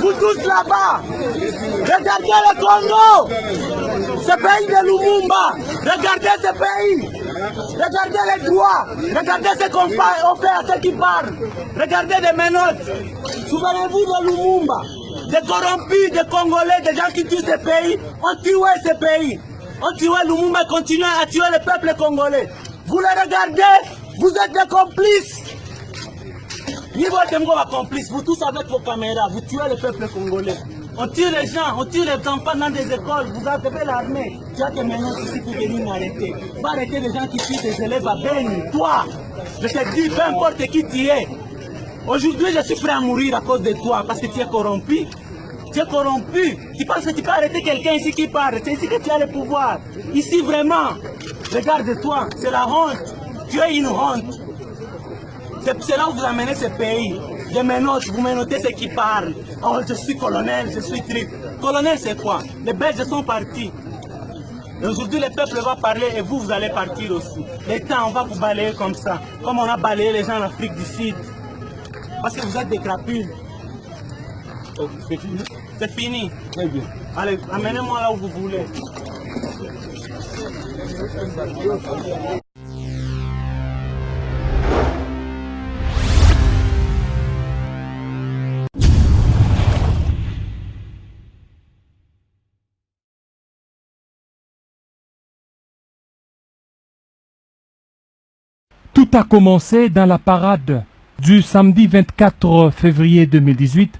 vous tous là-bas, regardez le Congo, ce pays de Lumumba, regardez ce pays, regardez les droits, regardez ce qu'on fait à ceux qui parlent, regardez les menottes, souvenez-vous de Lumumba, des corrompus, des Congolais, des gens qui tuent ce pays, ont tué ce pays, ont tué Lumumba et continuent à tuer le peuple congolais. Vous les regardez, vous êtes des complices. Niveau de complices, vous tous avec vos caméras, vous tuez le peuple congolais. On tue les gens, on tue les enfants dans des écoles, vous avez l'armée. Tu as tes menaces ici pour venir m'arrêter. Va arrêter les gens qui tuent des élèves à Beni. Toi, je te dis, peu importe qui tu es. Aujourd'hui, je suis prêt à mourir à cause de toi parce que tu es corrompu. Tu es corrompu. Tu penses que tu peux arrêter quelqu'un ici qui parle. C'est ici que tu as le pouvoir. Ici, vraiment, regarde-toi, c'est la honte. Tu es une honte. C'est là où vous amenez ce pays. Des menottes, vous menottez ceux qui parlent. Oh, je suis colonel, je suis trip. Colonel, c'est quoi? Les Belges sont partis. Et aujourd'hui, le peuple va parler et vous allez partir aussi. Les temps, on va vous balayer comme ça. Comme on a balayé les gens en Afrique du Sud. Parce que vous êtes des crapules. Oh, c'est fini? C'est fini. Très bien. Allez, amenez-moi là où vous voulez. Tout a commencé dans la parade du samedi 24 février 2018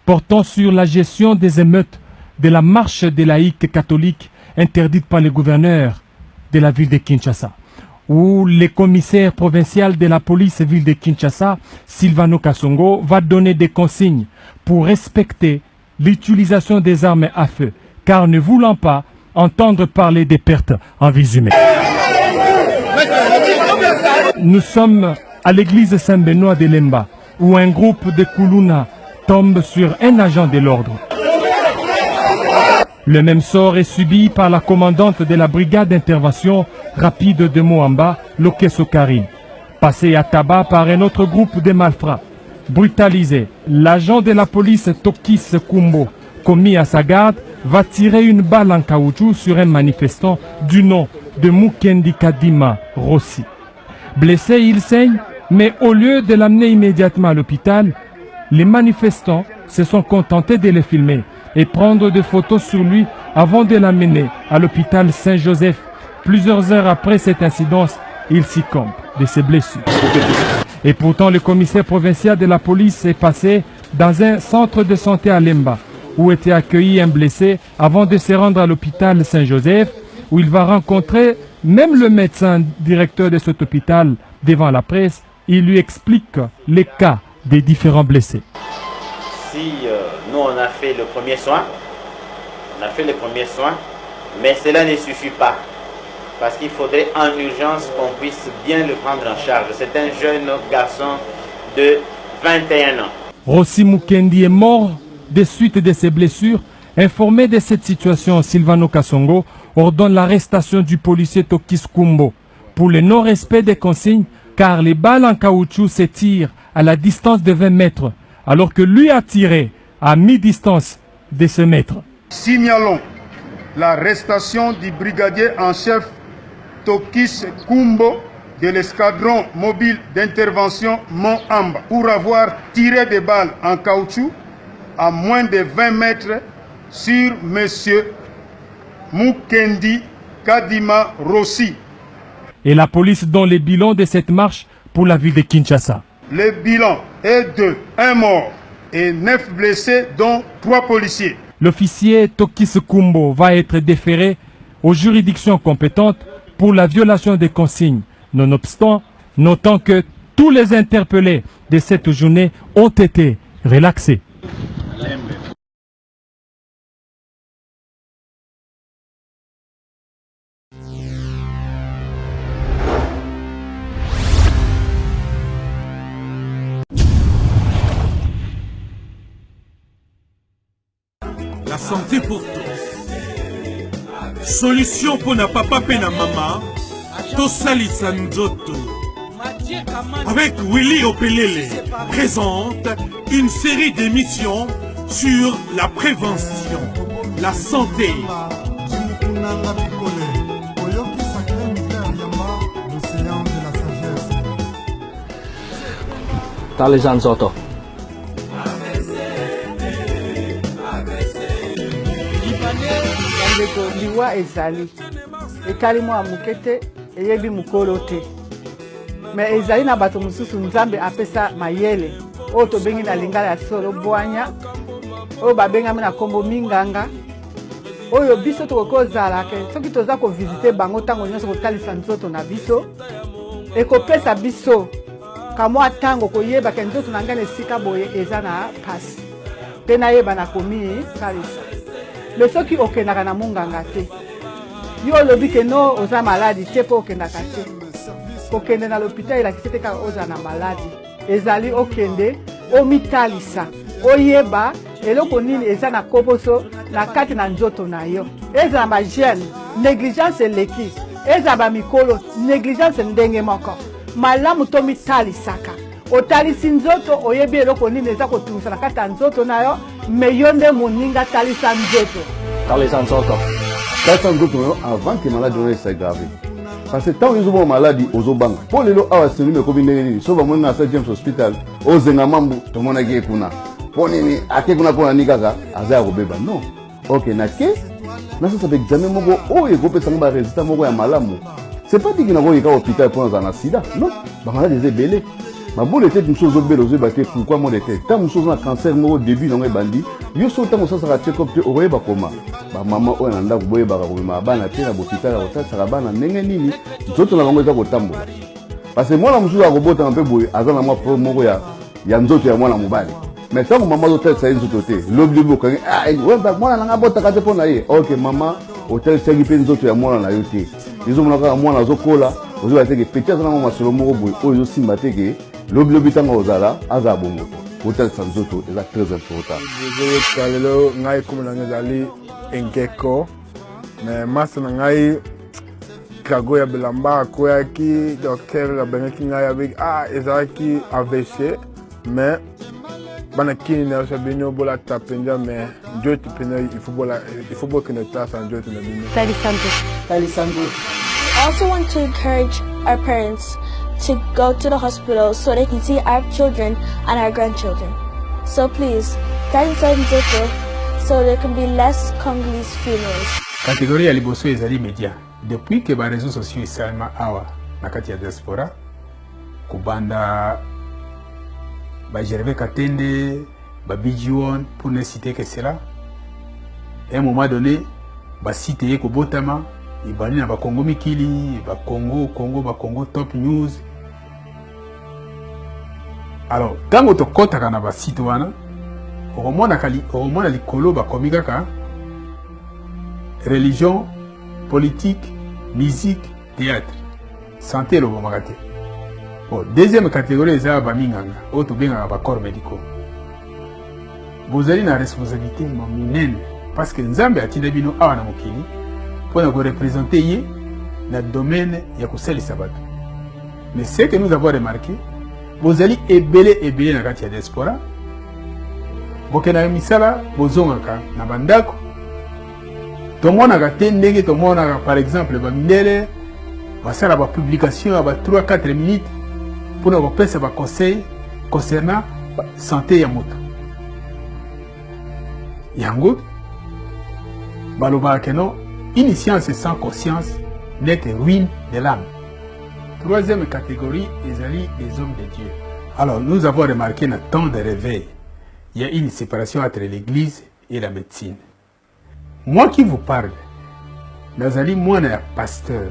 portant sur la gestion des émeutes de la marche des laïcs catholiques interdite par le gouverneur de la ville de Kinshasa, où le commissaire provincial de la police ville de Kinshasa, Silvano Kasongo, va donner des consignes pour respecter l'utilisation des armes à feu, car ne voulant pas entendre parler des pertes en vies humaines. Nous sommes à l'église Saint-Benoît de Lemba, où un groupe de Kuluna tombe sur un agent de l'ordre. Le même sort est subi par la commandante de la brigade d'intervention rapide de Moamba, Lokeso Karine. Passé à tabac par un autre groupe de malfrats. Brutalisé, l'agent de la police Tokis Kumbo, commis à sa garde, va tirer une balle en caoutchouc sur un manifestant du nom de Mukendi Kadima Rossi. Blessé, il saigne, mais au lieu de l'amener immédiatement à l'hôpital, les manifestants se sont contentés de le filmer et prendre des photos sur lui avant de l'amener à l'hôpital Saint-Joseph. Plusieurs heures après cette incidence, il succombe de ses blessures. Et pourtant, le commissaire provincial de la police est passé dans un centre de santé à Lemba, où était accueilli un blessé avant de se rendre à l'hôpital Saint-Joseph, où il va rencontrer même le médecin directeur de cet hôpital devant la presse. Il lui explique les cas des différents blessés. Si nous on a fait le premier soin, mais cela ne suffit pas. Parce qu'il faudrait en urgence qu'on puisse bien le prendre en charge. C'est un jeune garçon de 21 ans. Rossi Mukendi est mort des suites de ses blessures. Informé de cette situation, Silvano Kasongo ordonne l'arrestation du policier Tokis Kumbo pour le non-respect des consignes, car les balles en caoutchouc se tirent à la distance de 20 mètres, alors que lui a tiré à mi-distance de ce mètre. Signalons l'arrestation du brigadier en chef Tokis Kumbo de l'escadron mobile d'intervention Mont-Amba pour avoir tiré des balles en caoutchouc à moins de 20 mètres sur M. Mukendi Kadima Rossi. Et la police donne le bilan de cette marche pour la ville de Kinshasa. Le bilan est de 1 mort et 9 blessés, dont 3 policiers. L'officier Tokis Kumbo va être déféré aux juridictions compétentes pour la violation des consignes. Nonobstant, notant que tous les interpellés de cette journée ont été relaxés. La santé pour tous. Solution pour na papa pe na mama. Tosalisa nzoto. Avec Willy Opelele présente une série d'émissions sur la prévention, la santé. Dans les Anzoto. Liwa ezali ekali mwa mukete eyebi mukolo te me ezali na bato mususu nzambe apesa mayele oyo tobengi na lingala ya solo bwanya oyo babengami na kombo minganga oyo biso tokozala ke soki toza kovisite bango ntango nyonso kotalisa nzoto na biso ekopesa biso kamwa ntango koyeba ke nzoto na ngai na esika boye eza na pasi mpe nayeba nakomi talisa me soki okendaka na munganga te yo olobi ke no oza maladi te mpo okendaka te kokende na l'hôpital elakisi te kaka oza na maladi ezali okende omitalisa oyeba eloko nini eza na koposo na kati na nzoto na yo ezala bagene négligence eleki ezala bamikolo négligence ndenge moko malamu tomitalisaka otalisi nzoto oyebi eloko nini eza kotungisa na kati ya nzoto na yo me yo nde moninga talisa nzoto Talisa nzoto. Talisa nzoto avant que maladie ne s'aggrave. Parce que tant qu'ils ont maladie aux obang, pour les lois à ce numéro combiné, sauf à mon à James Hospital, aux Zengamambu, tout le monde a gagné kuna. Ponini, à qui kuna pour Nigaga, à Zarobeba. Non. Ok, nake, n'a ça fait examen mogo, oh, et groupe samba résultat mogo ya malamu. C'est pas dit qu'il n'a pas eu hôpital pour un sida. Non. Bah, maladie est belle. Ma boule était une chose belle aux ébattés, pourquoi mon était. Tant une chose un cancer, au début, dans les bandits, yo sautant au sens à check-up, au reba coma. Bah, maman, on a un boye barabouima, ban à terre, à l'hôpital, à l'hôpital, sarabana, nengenini, tout la langue au tambo. Parce que moi, la mouche à robot un peu boye, à moi pour mourir, yanzo, tu as moi la mobile. Mais tant que maman hôtel, ça y est, tout côté. L'objet beaucoup, ah, ouais, bah, moi, la botte à 4 pour naïe. Ok, maman, hôtel, c'est qui fait une autre, tu as moi la yoté. Ils ont mon moi la zokola, aux autres, peut-être, on a mon sur le mot boye, oh, ils ont simbaté. L'obligation aux ala, azabongo. Hôtel Sanzoto est très important. Kalelo ngai comme na ngazali enkeko mais mas na ngai kago ya belamba ko ya ki docteur la beneki ngai avec ezaki AVC mais bana kini na sabino bola tapenja mais Dieu te pena il faut que nous tasse en Dieu te na bino. Talisanzo. I also want to encourage our parents to go to the hospital so they can see our children and our grandchildren. So please, so there can be less Congolese funerals. Catégorie ya liboso ezali média. Depuis que les réseaux sociaux esalema awa na kati ya diaspora, kubanda ba Gervais Katende, ba Bijiwon, pour ne citer que cela, à un moment donné, ba site ye kobotama, ibani na ba Congo Mikili, ba Congo Top News. Alors, quand on compte à la citoyenne, au moins les colos, comme religion, politique, musique, théâtre, santé, le bon magaté. Bon, deuxième catégorie, c'est la baminganga, autre bien à corps médicaux. Vous avez une responsabilité minime parce que nous avons dit à Mokini pour nous représenter dans le domaine de la sabat. Mais ce que nous avons remarqué, vous allez ébélé na kati ya diaspora. Bokena misala bozongaka na bandako. Tomona ka tendenge tomona par exemple ba mindele basala ba publication ba 3-4 minutes pour nous passer ba conseil concernant santé ya moto. Yango baloba que non, une science sans conscience n'est que ruine de l'âme. Troisième catégorie, les hommes de Dieu. Alors, nous avons remarqué dans le temps de réveil, il y a une séparation entre l'église et la médecine. Moi qui vous parle, Nazali, moi, je suis pasteur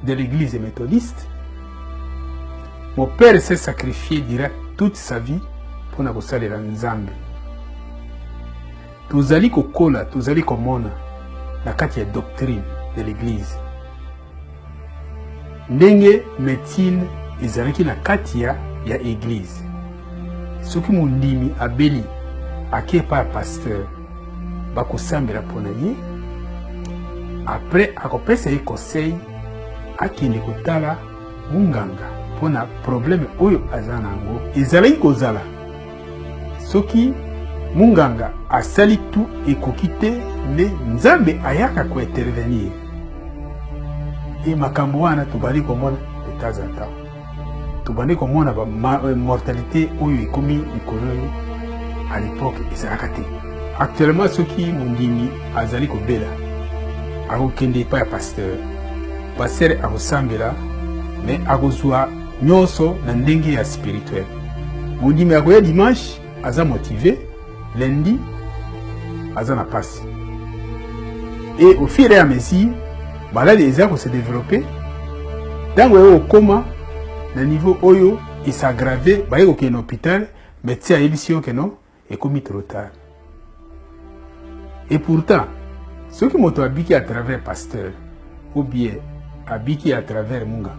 de l'église méthodiste. Mon père s'est sacrifié direct toute sa vie pour nous salir en Nzambe. Tous allez kokola, tous allez komona, la kati ya doctrine de l'église. Ndenge médecine ezalaki na kati ya église. Soki mondimi abeli ake pa pasteur bakosambela pona ye après akopesa ye conseil akende kotala munganga pona problème oyo aza nango ezalaki kozala soki munganga asali tu ekoki te nde nzambe ayaka kointervenir e makambo wana tobandi komona de temps en temps tobandi komona mortalité oyo ekomi likolo oyo à l'époque ezalaka te. Actuellement soki mondimi azali kobela akokende epai ya pasteur akosambela me akozwa nyonso na ndenge ya spirituel. Mondimi akoya dimanche aza motivé, lundi aza na pasi. Et au fur et à mesure malade eza ko se développer ntango oyo okoma na niveau oyo esaggrave baye kokende na hôpital médecin ayebisi yo keno ekomi trop tard. Et pourtant ceux qui moto abiki à travers pasteur ou bien abiki à travers munganga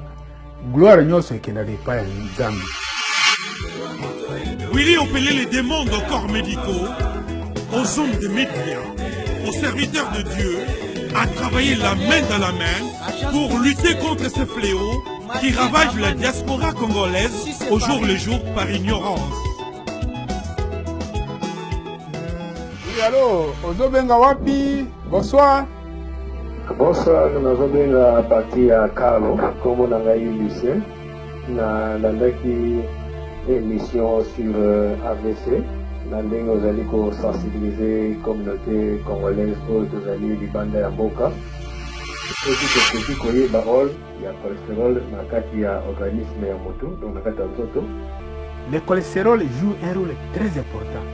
gloire nyonso ekendaka epai ya nzambe. Willy opélait les démons de corps médicaux, aux hommes des médias, aux serviteurs de Dieu, à travailler la main dans la main pour lutter contre ces fléaux qui ravagent la diaspora congolaise au jour le jour par ignorance. Oui, allô, ozobenga wapi? Bonsoir. Bonsoir, nazobenga parti ya Carlo, comme on a eu lycée, na émission sur AVC, na ndenge ozali ko sensibiliser communauté congolaise oyo tozali libanda ya mboka. Soki tokoki koyeba rôle ya cholestérol na kati ya organisme ya moto, donc na kati ya nzoto. Le cholestérol joue un rôle très important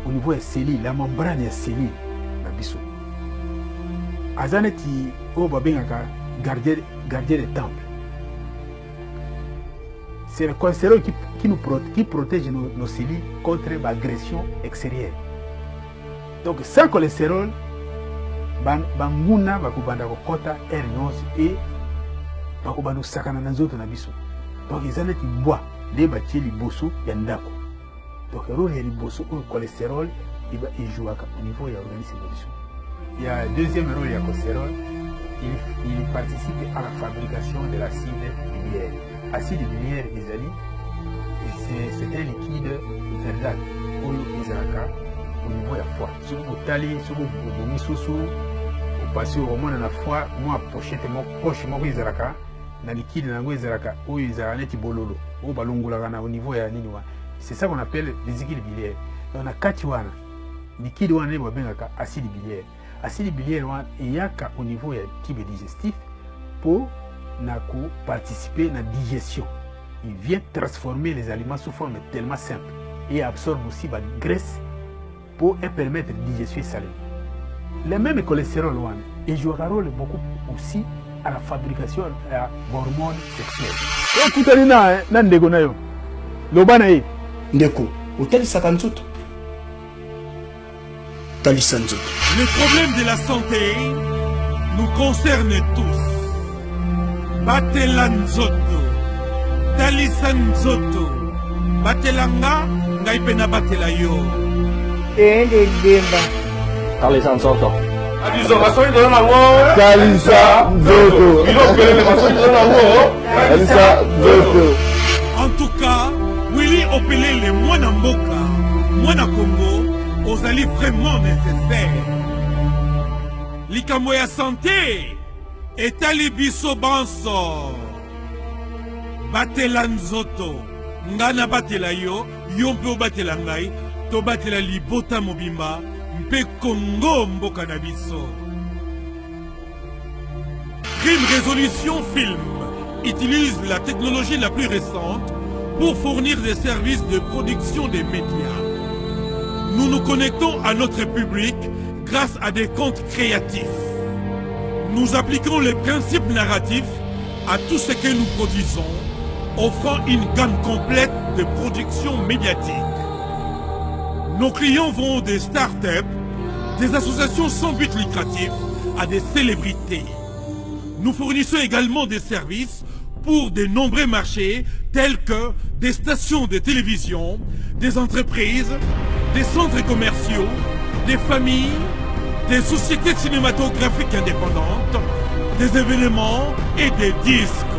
au niveau des cellules, la membrane des cellules na biso. Azaneti o babengaka gardien des temples. C'est le cholestérol qui protège nos cellules contre l'agression extérieure. Donc sans cholestérol, banguna bakubanda kokota R11 et bakubanda sakana na nzoto na biso. Donc ezaneti bois les batie liboso ya ndako. Donc le rôle ya liboso au cholestérol il joue au niveau de l'organisme de biso. Il y a deuxième rôle, il y a cholestérol. Il participe à la fabrication de l'acide biliaire. L'acide biliaire, c'est un liquide verdâtre au niveau de la foie. Si vous allez, si vous vomi soso, vous passez au moment de la foie, moi pochette poche moi izaraka, na liquide na ngo izaraka, ou izaraka neti bololo, ou balongolaka na au niveau ya nini wa. C'est ça qu'on appelle les liquides biliaires. Donc na kati wana, liquide wana ne babengaka acide biliaire. Acide biliaire il y a au niveau du type digestif pour participer à la digestion. Il vient transformer les aliments sous forme tellement simple et absorbe aussi la graisse pour permettre la digestion salée. Le même cholestérol il joue un rôle beaucoup aussi à la fabrication d'hormones sexuelles. Tout est là, ndeko na yo. Lobana ye ndeko, utali sakanzuto. Le problème de la santé nous concerne tous. Batela nzoto, talisa nzoto, batelanga, ngai pena batela yo. Talisa nzoto. En tout cas, Willy opélé les Mwana Mboka, Mwana Congo, ozali vraiment nécessaire. Likambo ya santé etali biso banso. Batela nzoto, ngana batela yo, yo mpe batela ngai, to batela libota mobimba, mpe Congo mboka na biso. Crime Résolution Film utilise la technologie la plus récente pour fournir des services de production des médias. Nous nous connectons à notre public grâce à des comptes créatifs. Nous appliquons les principes narratifs à tout ce que nous produisons, offrant une gamme complète de production médiatique. Nos clients vont des start-up, des associations sans but lucratif, à des célébrités. Nous fournissons également des services pour de nombreux marchés tels que des stations de télévision, des entreprises, des centres commerciaux, des familles, des sociétés cinématographiques indépendantes, des événements et des disques.